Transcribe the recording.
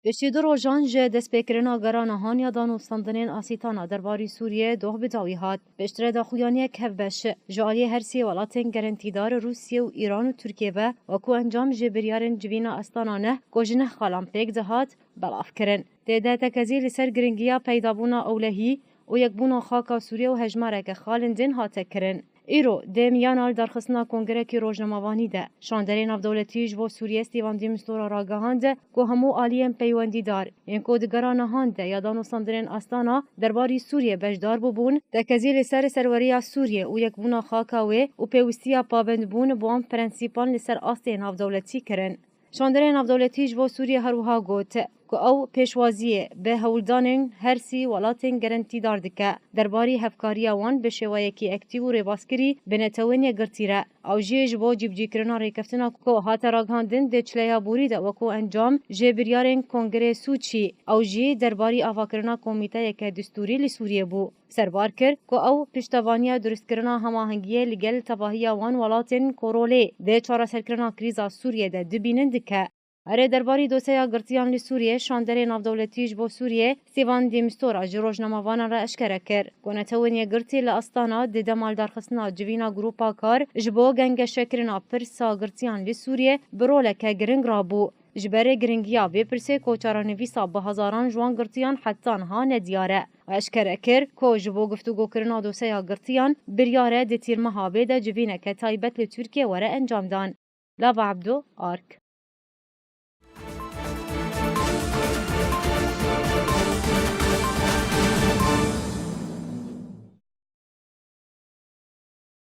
پشتی دو روژان جه دستپیکرنا گرانهان یا دانوستاندنین آسیتانا درباری سوریه دوه بداوی هات. پشتره داخویانیه که بشه جالی هرسی ولاتن گرانتیدار روسیه و ایران و ترکیه و کو انجام جبریارن جوینا استانانه گوجنه خالم پیک دهات بلاف کرن. تیده تکزی لسر گرنگیا پیدابونا اولهی و یک بونا خاکا سوریه و هجماره که خالندین هاته کرن. ایرو دمیانال در خصنا کنگره کی روزنامه‌وانی ده شاندرین نافدولتیج و سوریه استیوان دیمستورا راگهانده که همو عالیم پیوندی دار این کودگرانه هانده یا دانوستاندرین استانا درباری سوریه بجدار ببون تکزیل سر سروریا سوریه و یک بونا خاکاوی و پیوستیا پابند بون بوام پرنسیپان لسر آستی نافدولتی کرن. شاندرین نافدولتیج و سوریه هروها گوت که او پیشوازیه به هولدانین هرسی ولاتن گرانتی داردکه درباری هفکاری وان به شوایکی اکتیو و ریباسکری به نتوانی گرتیره او جیج با جیبجی کرنا ریکفتنا که هات راگهاندن ده چلیا بوری ده وکو انجام جبریارن کنگره سوچی او جی درباری آفاکرنا کمیته که دستوری لسوریه بو سربار کرد که او پشتوانیا درست کرنا هماهنگیه لگل تباهی وان ولاتن کوروله ده چارا سرکرنا کریزا سوریه ده دبینند که اره درباری دوسیا گرتیان لی سوریه شاندر نافدولتیج بو سوریه سیوان دیمستورا جروجنامه‌وان را اشکره کرد که نتوانی گرتی لاستانا د دمال درخصنا جوینا گروپا کار جبو گنگ شکرنا پرسا گرتیان لی سوریه برول که گرنگ رابو جبره گرنگیا بپرسه کوچارانویسا به هزاران جوان گرتیان حتی ها ندیاره اشکره کرد که جبو گفتگو کرنا دوسیا گرتیان بریاره د تیر مهابه ده جوینا که تایبت لی ترکیه وره انجام دان. لاوا عبدو آرک